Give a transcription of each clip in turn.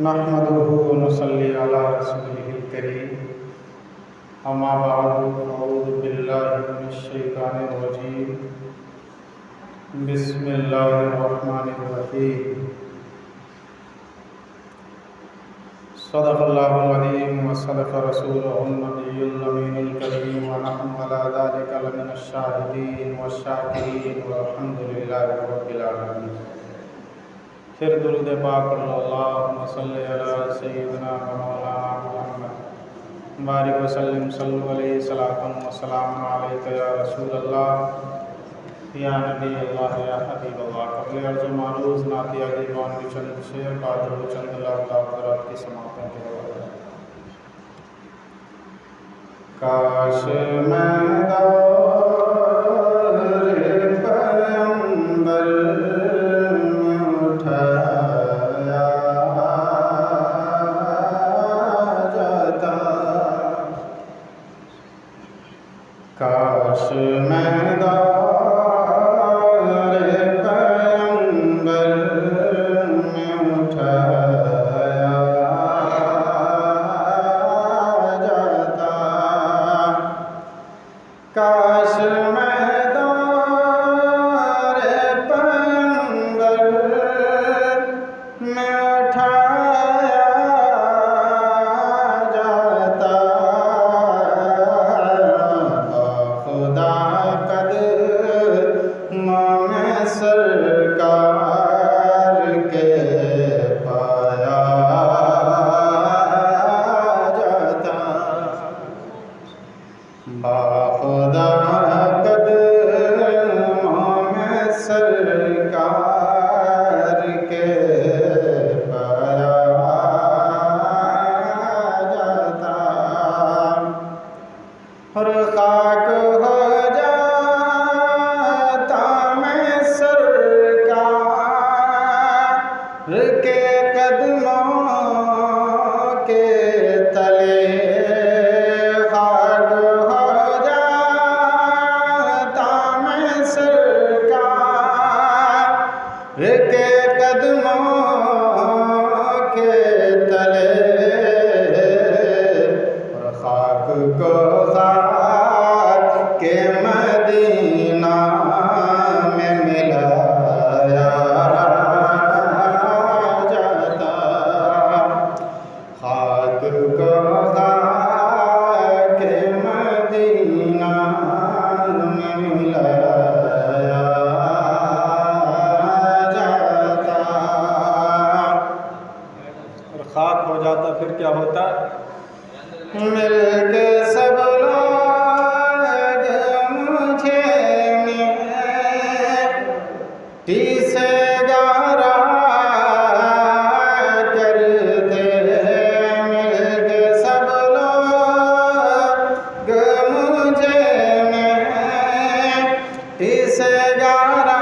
نحمده ونصلي على رسوله الكريم اما بعد اعوذ بالله من الشیطان الرجیم بسم اللہ الرحمن الرحیم صدق اللہ العظیم وصدق رسوله النبی الامین الکریم ونحن على ذلك لمن الشاہدین والشاکرین والحمد للہ رب العالمین۔ پھر درود پاک پڑھ لو، اللہم صلی علی سیدنا و مولانا محمد بارک وسلم صلو علیہ صلاۃ و سلام علیک یا رسول اللہ یا نبی اللہ یا حبیب اللہ۔ قبل عرض معروض نعتیہ دیوان کی چند شعر قادر و چند لاکھ حضرات کی سماعتوں کے حوالے۔ کاش میں کاش میں دور پیغمبر میں اٹھایا جاتا، کاش میں دور پیغمبر میں اٹھایا جاتا، سرکار کے پایا جاتا، باخدا قدموں میں سرکار کے پایا جاتا، اور خاک ہو کے قدموں کے تلے، خاک ہو جاتا میں سرکار کے قدموں کے تلے، اور خاک کو خاک کے مدینہ میں ملایا خاک ہو جاتا، پھر کیا ہوتا؟ مل کے سب لوگ مجھے مٹی سے گارا کرتے، مل کے سب لوگ مجھے مٹی سے گارا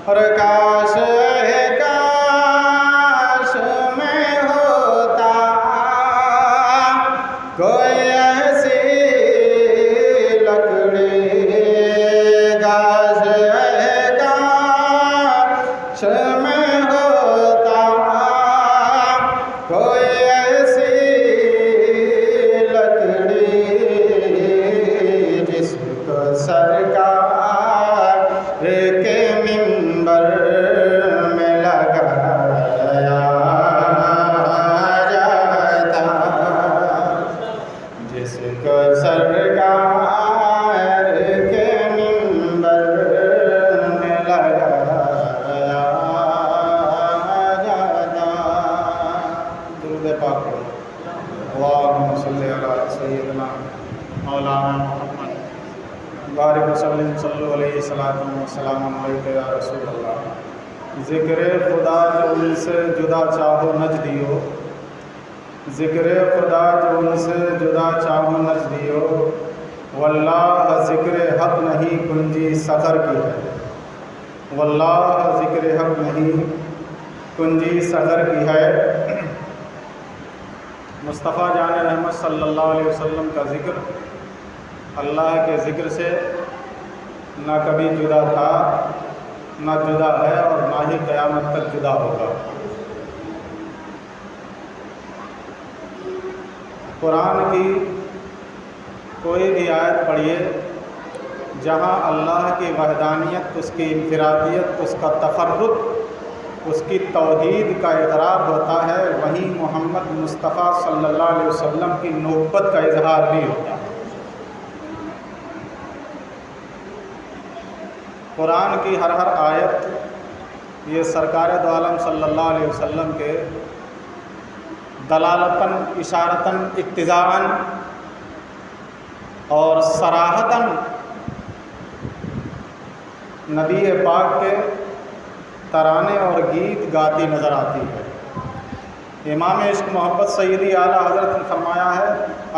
اور کاش میں ہوتا کوئی ایسی لکڑی، کاش میں ہوتا کوئی ایسی لکڑی جس کو سرکار کے منبر میں لگایا جاتا، جس کو سرکار کے منبر میں لگایا جاتا۔ درود پاک اللہم صلی علی سیدنا مولانا محمد بارک وسلم صلو علیہ صلاۃ و سلام علیک یا رسول اللہ۔ ذکر خدا جو ان سے جدا چاہو نج دیو، ذکر خدا جو ان سے جدا چاہوں نزدیو، واللہ ذکر حق نہیں کنجی سحر کی ہے، واللہ ذکر حق نہیں کنجی سحر کی ہے۔ مصطفیٰ جان رحمت صلی اللہ علیہ وسلم کا ذکر اللہ کے ذکر سے نہ کبھی جدا تھا، نہ جدا ہے، اور نہ ہی قیامت تک جدا ہوگا۔ قرآن کی کوئی بھی آیت پڑھیے جہاں اللہ کی وحدانیت، اس کی انفرادیت، اس کا تفرد، اس کی توحید کا اقرار ہوتا ہے، وہیں محمد مصطفیٰ صلی اللہ علیہ وسلم کی نبوت کا اظہار بھی ہوتا ہے۔ قرآن کی ہر آیت یہ سرکار دو عالم صلی اللہ علیہ وسلم کے دلالتاً، اشارتاً، اقتضاءً اور صراحتاً نبی پاک کے ترانے اور گیت گاتی نظر آتی ہے۔ امام عشق محبت سیدی اعلیٰ حضرت نے فرمایا ہے،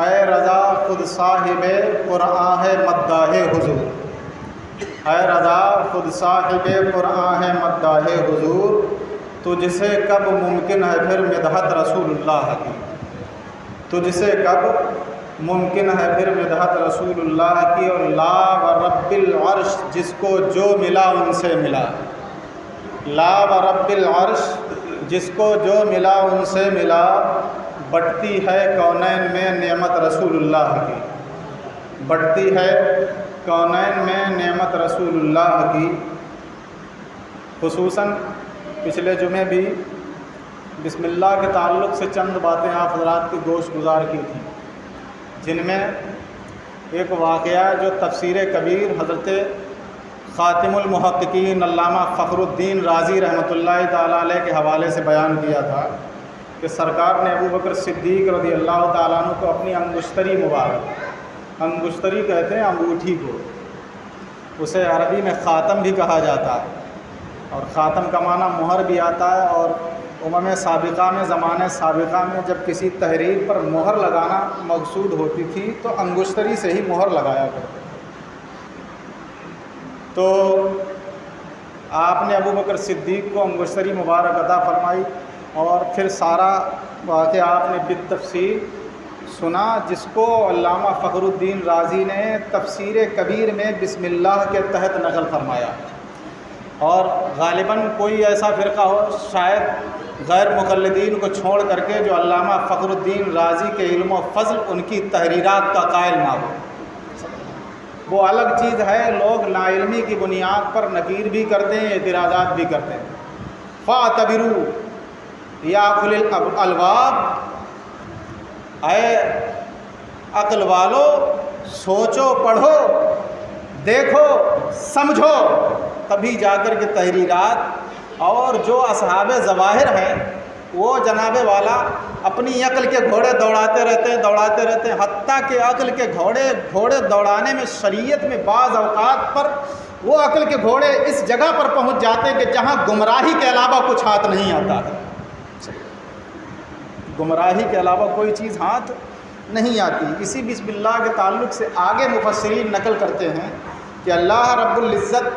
اے رضا خود صاحب قرآن ہے مداح حضور، اے رضا خود صاحب قرآن ہے مداح حضور، تجھ سے کب ممکن ہے پھر مدحت رسول اللہ کی، تجھ سے کب ممکن ہے پھر مدحت رسول اللہ کی، اور لا و رب العرش جس کو جو ملا ان سے ملا، لا و رب العرش جس کو جو ملا ان سے ملا، بٹتی ہے کونین میں نعمت رسول اللہ کی، بٹتی ہے کونین میں نعمت رسول اللہ کی۔ خصوصاً پچھلے جمعے بھی بسم اللہ کے تعلق سے چند باتیں آپ حضرات کی گوش گزار کی تھیں، جن میں ایک واقعہ جو تفسیر کبیر حضرت خاتم المحققین علامہ فخر الدین رازی رحمۃ اللہ تعالیٰ علیہ کے حوالے سے بیان کیا تھا کہ سرکار نے ابو بکر صدیق رضی اللہ تعالیٰ عنہ کو اپنی انگشتری مبارک، انگشتری کہتے ہیں انگوٹھی کو، اسے عربی میں خاتم بھی کہا جاتا ہے، اور خاتم کا معنی مہر بھی آتا ہے، اور امم سابقہ میں، زمانے سابقہ میں جب کسی تحریر پر مہر لگانا مقصود ہوتی تھی تو انگشتری سے ہی مہر لگایا کرتے تھے۔ تو آپ نے ابو بکر صدیق کو انگشتری مبارک عطا فرمائی، اور پھر سارا واقعہ آپ نے بالتفصیل سنا، جس کو علامہ فخر الدین رازی نے تفسیر کبیر میں بسم اللہ کے تحت نقل فرمایا۔ اور غالباً کوئی ایسا فرقہ ہو شاید غیر مقلدین کو چھوڑ کر کے جو علامہ فخر الدین رازی کے علم و فضل، ان کی تحریرات کا قائل نہ ہو، وہ الگ چیز ہے۔ لوگ لا علمی کی بنیاد پر نکیر بھی کرتے ہیں، اعتراضات بھی کرتے ہیں۔ فَاعْتَبِرُوا یا اُولی الْأَلْبَابِ، اے عقل والو سوچو، پڑھو، دیکھو، سمجھو، تبھی جا کر کے تحریرات۔ اور جو اصحاب ظواہر ہیں وہ جناب والا اپنی عقل کے گھوڑے دوڑاتے رہتے ہیں، حتیٰ کہ عقل کے گھوڑے دوڑانے میں شریعت میں بعض اوقات پر وہ عقل کے گھوڑے اس جگہ پر پہنچ جاتے ہیں کہ جہاں گمراہی کے علاوہ کچھ ہاتھ نہیں آتا ہے، گمراہی کے علاوہ کوئی چیز ہاتھ نہیں آتی۔ اسی بسم اللہ کے تعلق سے آگے مفسرین نقل کرتے ہیں کہ اللہ رب العزت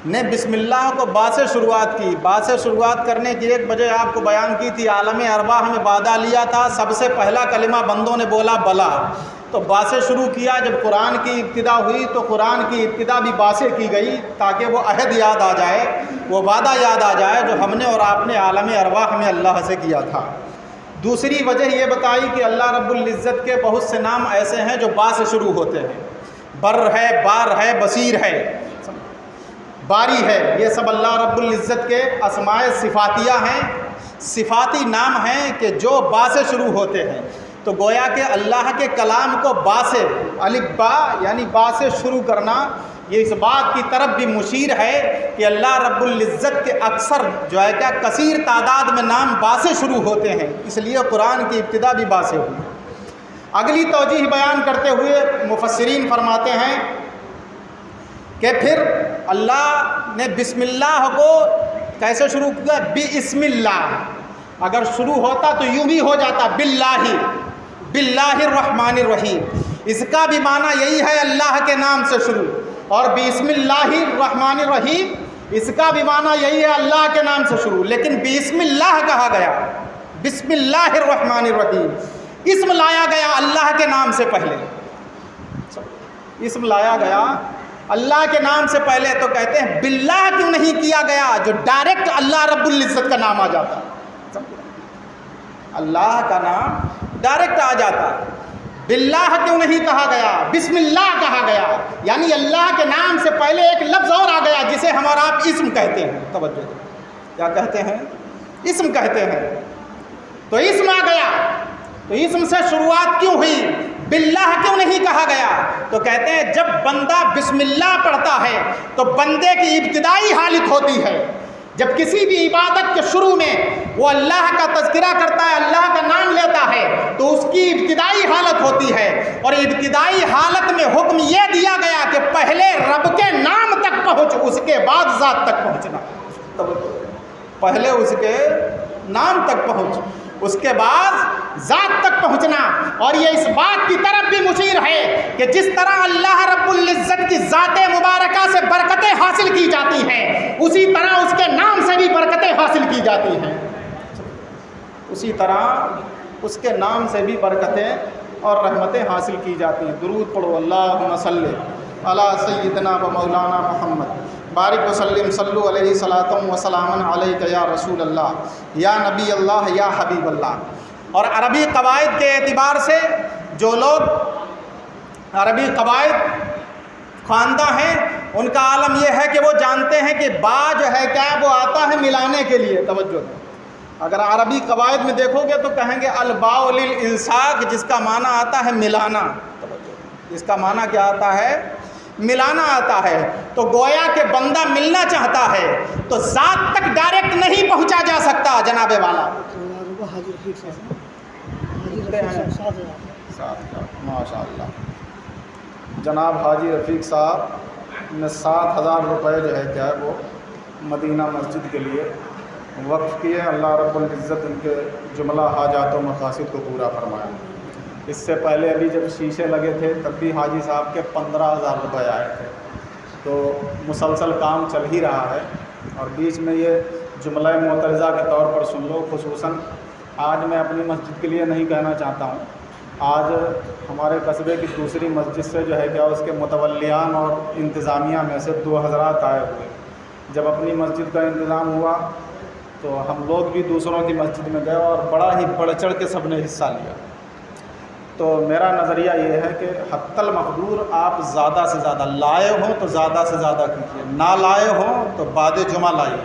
نے بسم اللہ کو با سے شروعات کی۔ با سے شروعات کرنے کی ایک وجہ آپ کو بیان کی تھی، عالم ارواح میں وعدہ لیا تھا، سب سے پہلا کلمہ بندوں نے بولا بلا، تو با سے شروع کیا۔ جب قرآن کی ابتدا ہوئی تو قرآن کی ابتدا بھی با سے کی گئی، تاکہ وہ عہد یاد آ جائے، وہ وعدہ یاد آ جائے جو ہم نے اور آپ نے عالم ارواح میں اللہ سے کیا تھا۔ دوسری وجہ یہ بتائی کہ اللہ رب العزت کے بہت سے نام ایسے ہیں جو با سے شروع ہوتے ہیں، بر ہے، بار ہے، بصیر ہے، باری ہے، یہ سب اللہ رب العزت کے اسماء صفاتیہ ہیں، صفاتی نام ہیں کہ جو با سے شروع ہوتے ہیں۔ تو گویا کہ اللہ کے کلام کو با سے، الف با یعنی با سے شروع کرنا، یہ اس بات کی طرف بھی مشیر ہے کہ اللہ رب العزت کے اکثر جو ہے کیا کثیر تعداد میں نام با سے شروع ہوتے ہیں، اس لیے قرآن کی ابتدا بھی با سے ہوئی۔ اگلی توجیہ بیان کرتے ہوئے مفسرین فرماتے ہیں کہ پھر اللہ نے بسم اللہ کو کیسے شروع کیا؟ بسم اللہ، اگر شروع ہوتا تو یوں بھی ہو جاتا باللہ الرحمن الرحیم، اس کا بھی معنی یہی ہے اللہ کے نام سے شروع، اور بسم اللہ الرحمن الرحیم اس کا بھی معنی یہی ہے اللہ کے نام سے شروع، لیکن بسم اللہ کہا گیا، بسم اللہ الرحمن الرحیم، اسم لایا گیا اللہ کے نام سے پہلے، اسم لایا گیا اللہ کے نام سے پہلے، تو کہتے ہیں باللہ کیوں نہیں کیا گیا جو ڈائریکٹ اللہ رب العزت کا نام آ جاتا، اللہ کا نام ڈائریکٹ آ جاتا، باللہ کیوں نہیں کہا گیا، بسم اللہ کہا گیا، یعنی اللہ کے نام سے پہلے ایک لفظ اور آ گیا جسے ہم اور آپ اسم کہتے ہیں، توجہ کیا کہتے ہیں، اسم کہتے ہیں، تو اسم آ گیا، تو اسم سے شروعات کیوں ہوئی، باللہ کیوں نہیں کہا گیا، تو کہتے ہیں جب بندہ بسم اللہ پڑھتا ہے تو بندے کی ابتدائی حالت ہوتی ہے، جب کسی بھی عبادت کے شروع میں وہ اللہ کا تذکرہ کرتا ہے، اللہ کا نام لیتا ہے، تو اس کی ابتدائی حالت ہوتی ہے، اور ابتدائی حالت میں حکم یہ دیا گیا کہ پہلے رب کے نام تک پہنچ، اس کے بعد ذات تک پہنچنا، پہلے اس کے نام تک پہنچ، اس کے بعد ذات تک پہنچنا، اور یہ اس بات کی طرف بھی مشیر ہے کہ جس طرح اللہ رب العزت کی ذات مبارکہ سے برکتیں حاصل کی جاتی ہیں، اسی طرح اس کے نام سے بھی برکتیں حاصل کی جاتی ہیں، اسی طرح اس کے نام سے بھی برکتیں اور رحمتیں حاصل کی جاتی ہیں۔ درود پڑھو، اللہم صلی علی سیدنا و مولانا محمد بارک وسلم، صلو علیہ صلاۃ و سلام علیک یا رسول اللہ یا نبی اللہ یا حبیب اللہ۔ اور عربی قواعد کے اعتبار سے جو لوگ عربی قواعد خواندہ ہیں ان کا عالم یہ ہے کہ وہ جانتے ہیں کہ با جو ہے کیا وہ آتا ہے ملانے کے لیے، توجہ دیں، اگر عربی قواعد میں دیکھو گے تو کہیں گے الباء للالصاق، جس کا معنی آتا ہے ملانا، اس کا معنی کیا آتا ہے، ملانا آتا ہے، تو گویا کہ بندہ ملنا چاہتا ہے تو ذات تک ڈائریکٹ نہیں پہنچا جا سکتا، جناب والا ماشاء اللہ، جناب حاجی رفیق صاحب نے 7,000 روپے جو ہے کیا ہے وہ مدینہ مسجد کے لیے وقف کیے، اللہ رب العزت ان کے جملہ حاجات و مقاصد کو پورا فرمایا۔ اس سے پہلے ابھی جب شیشے لگے تھے تب بھی حاجی صاحب کے 15,000 روپے آئے تھے، تو مسلسل کام چل ہی رہا ہے، اور بیچ میں یہ جملہ معترضہ کے طور پر سن لو، خصوصاً آج میں اپنی مسجد کے لیے نہیں کہنا چاہتا ہوں، آج ہمارے قصبے کی دوسری مسجد سے جو ہے کیا اس کے متولیان اور انتظامیہ میں سے 2 حضرات آئے ہوئے، جب اپنی مسجد کا انتظام ہوا تو ہم لوگ بھی دوسروں کی مسجد میں گئے اور بڑا ہی بڑھ چڑھ کے سب نے حصہ لیا۔ تو میرا نظریہ یہ ہے کہ حتی المقدور آپ زیادہ سے زیادہ لائے ہوں تو زیادہ سے زیادہ کیجیے، نہ لائے ہوں تو بعد جمعہ لائیے،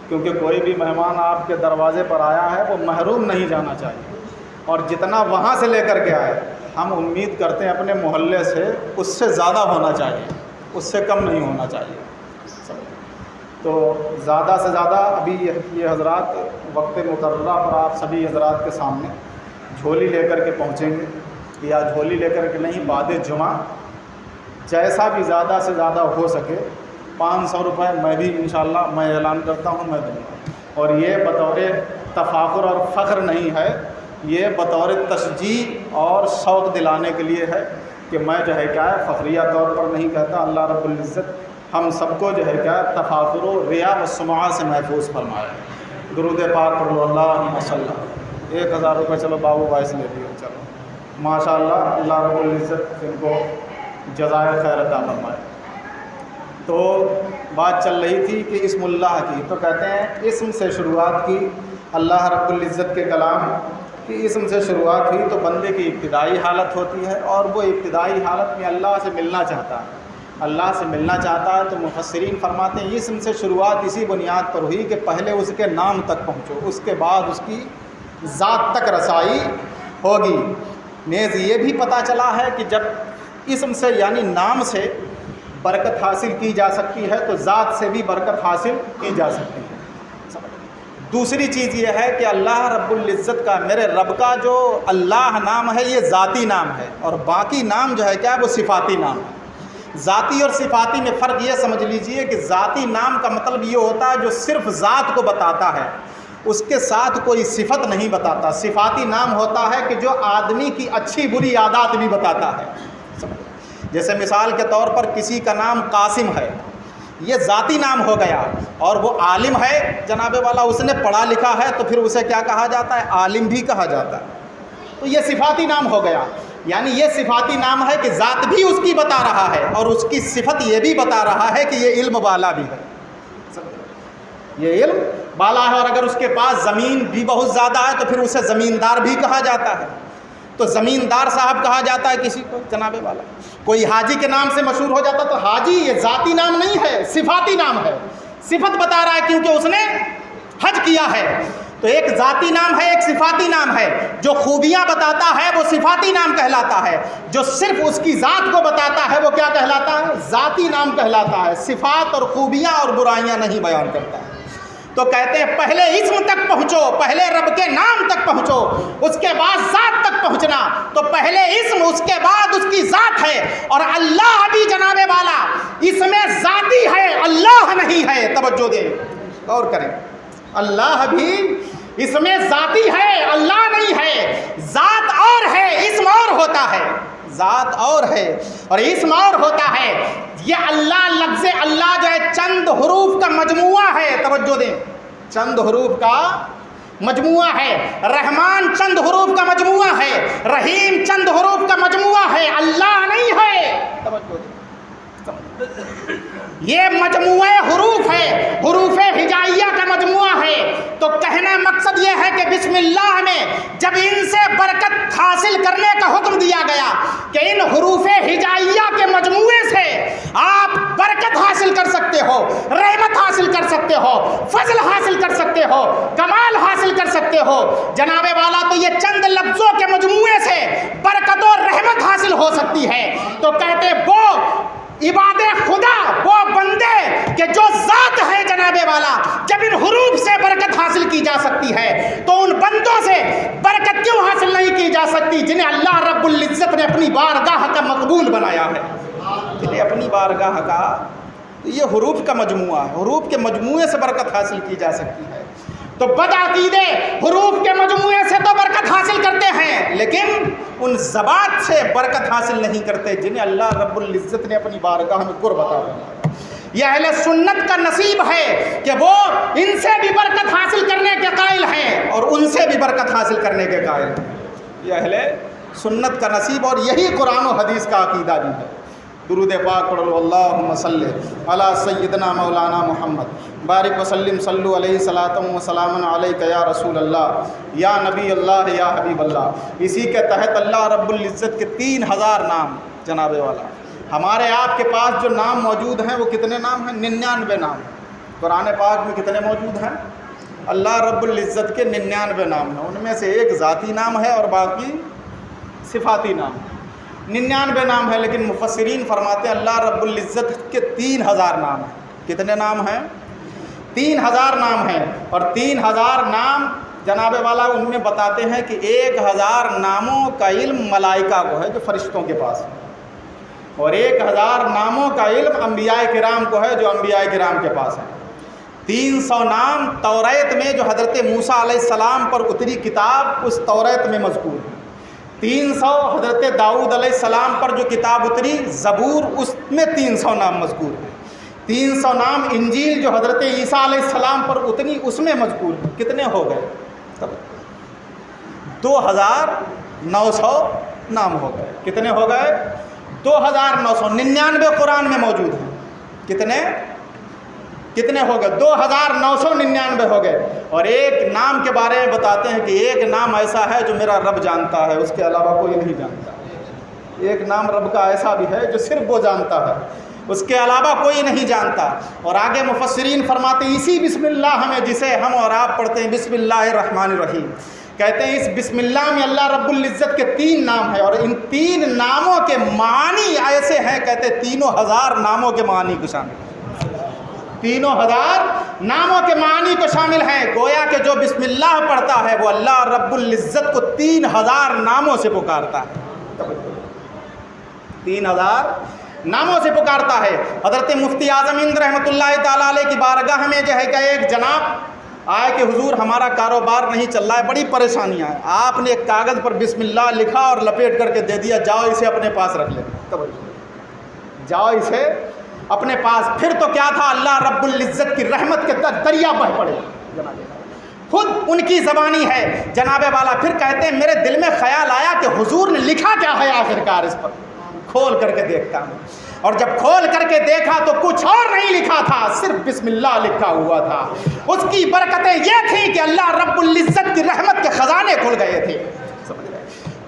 کیونکہ کوئی بھی مہمان آپ کے دروازے پر آیا ہے وہ محروم نہیں جانا چاہیے، اور جتنا وہاں سے لے کر کے آئے ہم امید کرتے ہیں اپنے محلے سے اس سے زیادہ ہونا چاہیے، اس سے کم نہیں ہونا چاہیے۔ تو زیادہ سے زیادہ ابھی یہ حضرات وقت مقررہ پر آپ سبھی حضرات کے سامنے جھولی لے کر کے پہنچیں گے، یا جھولی لے کر کے نہیں، بعد جمعہ جیسا بھی زیادہ سے زیادہ ہو سکے 500 روپے میں بھی انشاءاللہ میں اعلان کرتا ہوں میں دوں گا، اور یہ بطور تفاخر اور فخر نہیں ہے، یہ بطور تشجیع اور شوق دلانے کے لیے ہے کہ میں جو ہے کیا ہے فخریہ طور پر نہیں کہتا، اللہ رب العزت ہم سب کو جو ہے کیا تفاخر و ریا و سمعہ سے محفوظ فرمائے۔ درود پاک پڑھ لو، اللہم صلی۔ 1000 روپے چلو بابو بھائی سے لے لیے، چلو ماشاءاللہ، اللہ رب العزت ان کو جزائے خیر عطا فرمائے۔ تو بات چل رہی تھی کہ اسم اللہ کی، تو کہتے ہیں اسم سے شروعات کی، اللہ رب العزت کے کلام کی اسم سے شروعات ہوئی تو بندے کی ابتدائی حالت ہوتی ہے، اور وہ ابتدائی حالت میں اللہ سے ملنا چاہتا ہے، اللہ سے ملنا چاہتا ہے، تو مفسرین فرماتے ہیں اسم سے شروعات اسی بنیاد پر ہوئی کہ پہلے اس کے نام تک پہنچو، اس کے بعد اس کی ذات تک رسائی ہوگی۔ نیز یہ بھی پتہ چلا ہے کہ جب اسم سے یعنی نام سے برکت حاصل کی جا سکتی ہے تو ذات سے بھی برکت حاصل کی جا سکتی ہے۔ دوسری چیز یہ ہے کہ اللہ رب العزت کا، میرے رب کا جو اللہ نام ہے یہ ذاتی نام ہے، اور باقی نام جو ہے کیا وہ صفاتی نام ہے۔ ذاتی اور صفاتی میں فرق یہ سمجھ لیجئے کہ ذاتی نام کا مطلب یہ ہوتا ہے جو صرف ذات کو بتاتا ہے، اس کے ساتھ کوئی صفت نہیں بتاتا. صفاتی نام ہوتا ہے کہ جو آدمی کی اچھی بری عادات بھی بتاتا ہے. جیسے مثال کے طور پر کسی کا نام قاسم ہے، یہ ذاتی نام ہو گیا، اور وہ عالم ہے جناب والا، اس نے پڑھا لکھا ہے تو پھر اسے کیا کہا جاتا ہے؟ عالم بھی کہا جاتا ہے. تو یہ صفاتی نام ہو گیا. یعنی یہ صفاتی نام ہے کہ ذات بھی اس کی بتا رہا ہے اور اس کی صفت یہ بھی بتا رہا ہے کہ یہ علم والا بھی ہے. یہ علم والا ہے، اور اگر اس کے پاس زمین بھی بہت زیادہ ہے تو پھر اسے زمیندار بھی کہا جاتا ہے. تو زمیندار صاحب کہا جاتا ہے کسی کو جناب والا. کوئی حاجی کے نام سے مشہور ہو جاتا تو حاجی یہ ذاتی نام نہیں ہے، صفاتی نام ہے. صفت بتا رہا ہے کیونکہ اس نے حج کیا ہے. تو ایک ذاتی نام ہے، ایک صفاتی نام ہے. جو خوبیاں بتاتا ہے وہ صفاتی نام کہلاتا ہے، جو صرف اس کی ذات کو بتاتا ہے وہ کیا کہلاتا ہے؟ ذاتی نام کہلاتا ہے. صفات اور خوبیاں اور برائیاں نہیں بیان کرتا ہے. تو کہتے ہیں پہلے اسم تک پہنچو، پہلے رب کے نام تک پہنچو، اس کے بعد ذات تک پہنچنا. تو پہلے اسم، اس کے بعد اس کی ذات ہے. اور اللہ بھی جناب والا اس میں ذاتی ہے، اللہ نہیں ہے. توجہ دیں، غور کریں. اللہ بھی اس میں ذاتی ہے، اللہ نہیں ہے. ذات اور ہے، اسم اور ہوتا ہے. ذات اور ہے اور اسم اور ہوتا ہے. یہ اللہ، لفظ اللہ جو ہے چند حروف کا مجموعہ ہے. توجہ دیں، چند حروف کا مجموعہ ہے. رحمان چند حروف کا مجموعہ ہے، رحیم چند حروف کا مجموعہ ہے، اللہ نہیں ہے. توجہ دیں، یہ مجموعہ حروف ہے، حروف ہجائیہ کا مجموعہ ہے. تو کہنا مقصد یہ ہے کہ بسم اللہ میں جب ان سے برکت حاصل کرنے کا حکم دیا گیا کہ ان حروف ہجائیہ کے مجموعے سے آپ برکت حاصل کر سکتے ہو، رحمت حاصل کر سکتے ہو، فضل حاصل کر سکتے ہو، کمال حاصل کر سکتے ہو جناب والا، تو یہ چند لفظوں کے مجموعے سے برکت اور رحمت حاصل ہو سکتی ہے. تو کہتے وہ عباد خدا، وہ بندے کہ جو ذات ہے جناب والا، جب ان حروف سے برکت حاصل کی جا سکتی ہے تو ان بندوں سے برکت کیوں حاصل نہیں کی جا سکتی جنہیں اللہ رب العزت نے اپنی بارگاہ کا مقبول بنایا ہے، جنہیں اپنی بارگاہ کا. یہ حروف کا مجموعہ، حروف کے مجموعے سے برکت حاصل کی جا سکتی ہے. تو بدعقیدے حروف کے مجموعے سے تو برکت حاصل کرتے ہیں لیکن ان زبات سے برکت حاصل نہیں کرتے جنہیں اللہ رب العزت نے اپنی بارگاہ میں قرب عطا فرمایا. یہ اہل سنت کا نصیب ہے کہ وہ ان سے بھی برکت حاصل کرنے کے قائل ہیں اور ان سے بھی برکت حاصل کرنے کے قائل ہیں. یہ اہل سنت کا نصیب، اور یہی قرآن و حدیث کا عقیدہ بھی ہے. درود پاک پڑھو، اللہم صلی علی سیدنا مولانا محمد بارک وسلم، صلو علیہ صلاۃ و سلام علیک یا رسول اللہ، یا نبی اللہ، یا حبیب اللہ. اسی کے تحت اللہ رب العزت کے 3000 نام جناب والا. ہمارے آپ کے پاس جو نام موجود ہیں وہ کتنے نام ہیں؟ 99 نام. قرآن پاک میں کتنے موجود ہیں؟ اللہ رب العزت کے 99 نام ہیں. ان میں سے ایک ذاتی نام ہے اور باقی صفاتی نام. 99 نام ہے، لیکن مفسرین فرماتے ہیں اللہ رب العزت کے 3000 نام ہیں. کتنے نام ہیں؟ 3000 نام ہیں. اور 3000 نام جناب والا ان میں بتاتے ہیں کہ 1000 ناموں کا علم ملائکہ کو ہے جو فرشتوں کے پاس ہے، اور 1000 ناموں کا علم انبیاء کرام کو ہے جو انبیاء کرام کے پاس ہے. 300 نام توریت میں جو حضرت موسیٰ علیہ السلام پر اتری کتاب اس توریت میں مذکور ہے. 300 حضرت داؤد علیہ السلام پر جو کتاب اتری زبور، اس میں 300 نام مذکور ہیں. 300 نام انجیل جو حضرت عیسیٰ علیہ السلام پر اتری اس میں مذکور ہیں. کتنے ہو گئے؟ 2900 نام ہو گئے. کتنے ہو گئے؟ 2999 قرآن میں موجود ہیں. کتنے ہو گئے؟ 2999 ہو گئے. اور ایک نام کے بارے میں بتاتے ہیں کہ ایک نام ایسا ہے جو میرا رب جانتا ہے، اس کے علاوہ کوئی نہیں جانتا. ایک نام رب کا ایسا بھی ہے جو صرف وہ جانتا ہے، اس کے علاوہ کوئی نہیں جانتا. اور آگے مفسرین فرماتے ہیں اسی بسم اللہ میں جسے ہم اور آپ پڑھتے ہیں بسم اللہ الرحمن الرحیم، کہتے ہیں اس بسم اللہ میں اللہ رب العزت کے 3 نام ہیں، اور ان 3 ناموں کے معنی ایسے ہیں، کہتے ہیں 3000 ناموں کے معنی کو شامل ہیں. 3000 ناموں کے معنی کو شامل ہیں. گویا کہ جو بسم اللہ پڑھتا ہے وہ اللہ رب العزت کو 3000 ناموں سے پکارتا ہے. 3000 ناموں سے پکارتا ہے. حضرت مفتی اعظم ہند رحمۃ اللہ تعالیٰ علیہ کی بارگاہ میں جو ہے کہ ایک جناب آئے کہ حضور ہمارا کاروبار نہیں چل رہا ہے، بڑی پریشانیاں ہیں. آپ نے ایک کاغذ پر بسم اللہ لکھا اور لپیٹ کر کے دے دیا، جاؤ اسے اپنے پاس رکھ لے، جاؤ اسے اپنے پاس. پھر تو کیا تھا، اللہ رب العزت کی رحمت کے دریا بہ پڑے. خود ان کی زبانی ہے جناب والا. پھر کہتے ہیں میرے دل میں خیال آیا کہ حضور نے لکھا کیا ہے آخرکار اس پر. کھول کر کے دیکھتا ہوں، اور جب کھول کر کے دیکھا تو کچھ اور نہیں لکھا تھا، صرف بسم اللہ لکھا ہوا تھا. اس کی برکتیں یہ تھیں کہ اللہ رب العزت کی رحمت کے خزانے کھل گئے تھے.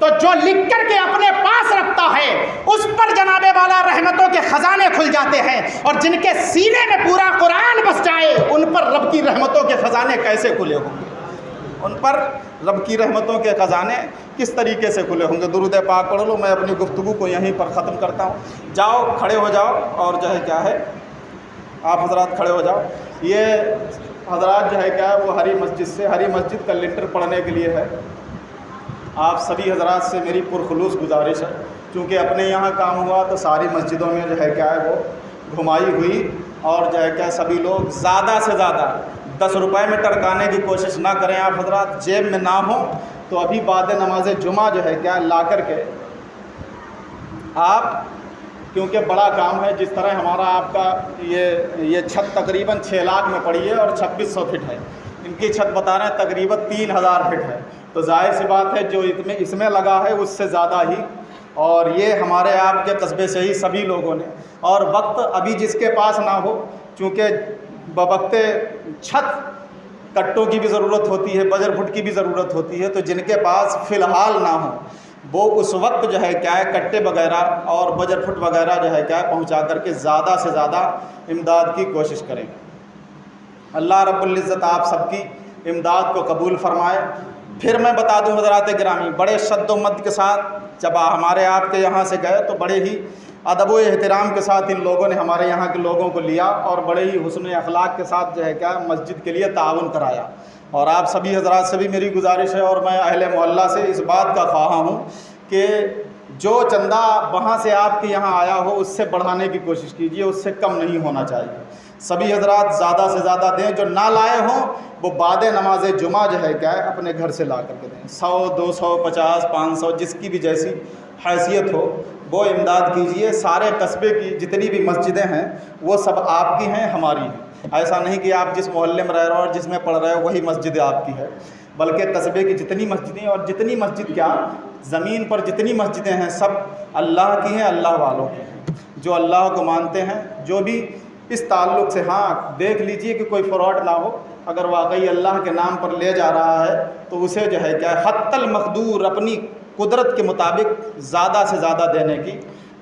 تو جو لکھ کر کے اپنے پاس رکھتا ہے اس پر جناب والا رحمتوں کے خزانے کھل جاتے ہیں، اور جن کے سینے میں پورا قرآن بس جائے ان پر رب کی رحمتوں کے خزانے کیسے کھلے ہوں گے؟ ان پر رب کی رحمتوں کے خزانے کس طریقے سے کھلے ہوں گے؟ درود پاک پڑھ لو. میں اپنی گفتگو کو یہیں پر ختم کرتا ہوں. جاؤ کھڑے ہو جاؤ، اور جو ہے کیا ہے آپ حضرات کھڑے ہو جاؤ. یہ حضرات جو ہے کیا ہے وہ ہری مسجد کا لنٹر پڑھنے کے لیے ہے. آپ سبھی حضرات سے میری پرخلوص گزارش ہے، چونکہ اپنے یہاں کام ہوا تو ساری مسجدوں میں جو ہے کیا ہے وہ گھمائی ہوئی، اور جو ہے کیا سبھی لوگ زیادہ سے زیادہ 10 روپے میں ٹرکانے کی کوشش نہ کریں. آپ حضرات جیب میں نہ ہوں تو ابھی بعد نماز جمعہ جو ہے کیا لا کر کے آپ، کیونکہ بڑا کام ہے. جس طرح ہمارا آپ کا یہ چھت تقریباً 6 لاکھ میں پڑی ہے اور 2600 فٹ ہے. ان کی چھت بتا رہے ہیں تقریباً 3000 فٹ ہے. تو ظاہر سی بات ہے جو اس میں لگا ہے اس سے زیادہ ہی، اور یہ ہمارے آپ کے قصبے سے ہی سبھی لوگوں نے. اور وقت ابھی جس کے پاس نہ ہو، چونکہ بوقت چھت کٹوں کی بھی ضرورت ہوتی ہے، بجر فٹ کی بھی ضرورت ہوتی ہے، تو جن کے پاس فی الحال نہ ہو وہ اس وقت جو ہے کیا ہے کٹے وغیرہ اور بجر فٹ وغیرہ جو ہے کیا ہے پہنچا کر کے زیادہ سے زیادہ امداد کی کوشش کریں. اللہ رب العزت آپ سب کی امداد کو قبول فرمائے. پھر میں بتا دوں حضرات گرامی، بڑے شد و مد کے ساتھ جب ہمارے آپ کے یہاں سے گئے تو بڑے ہی ادب و احترام کے ساتھ ان لوگوں نے ہمارے یہاں کے لوگوں کو لیا، اور بڑے ہی حسن اخلاق کے ساتھ جو ہے کیا مسجد کے لیے تعاون کرایا. اور آپ سبھی حضرات سے بھی میری گزارش ہے، اور میں اہل محلہ سے اس بات کا خواہاں ہوں کہ جو چندہ وہاں سے آپ کے یہاں آیا ہو اس سے بڑھانے کی کوشش کیجیے، اس سے کم نہیں ہونا چاہیے. سبھی حضرات زیادہ سے زیادہ دیں. جو نہ لائے ہوں وہ بعد نماز جمعہ جو ہے کیا ہے اپنے گھر سے لا کر کے دیں. 100 200 50 500 جس کی بھی جیسی حیثیت ہو وہ امداد کیجیے. سارے قصبے کی جتنی بھی مسجدیں ہیں وہ سب آپ کی ہیں، ہماری ہیں. ایسا نہیں کہ آپ جس محلے میں رہ رہے ہو اور جس میں پڑھ رہے ہو وہی مسجد آپ کی ہے، بلکہ قصبے کی جتنی مسجدیں، اور جتنی مسجد کیا زمین پر جتنی مسجدیں ہیں سب اللہ کی ہیں، اللہ والوں کی ہیں، جو اللہ کو مانتے ہیں. جو بھی اس تعلق سے دیکھ لیجئے کہ کوئی فراڈ نہ ہو. اگر واقعی اللہ کے نام پر لے جا رہا ہے تو اسے جو ہے کیا حتی المقدور اپنی قدرت کے مطابق زیادہ سے زیادہ دینے کی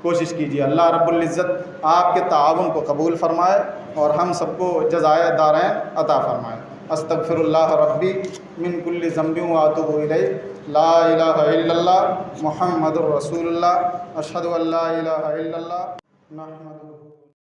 کوشش کیجیے. اللہ رب العزت آپ کے تعاون کو قبول فرمائے اور ہم سب کو جزائے دارین عطا فرمائے. استغفر اللہ ربی من کل ذنب واتوب الیہ. لا الہ الا اللہ محمد الرسول اللہ. اشہد ان لا الہ الا اللہ. نحمدہ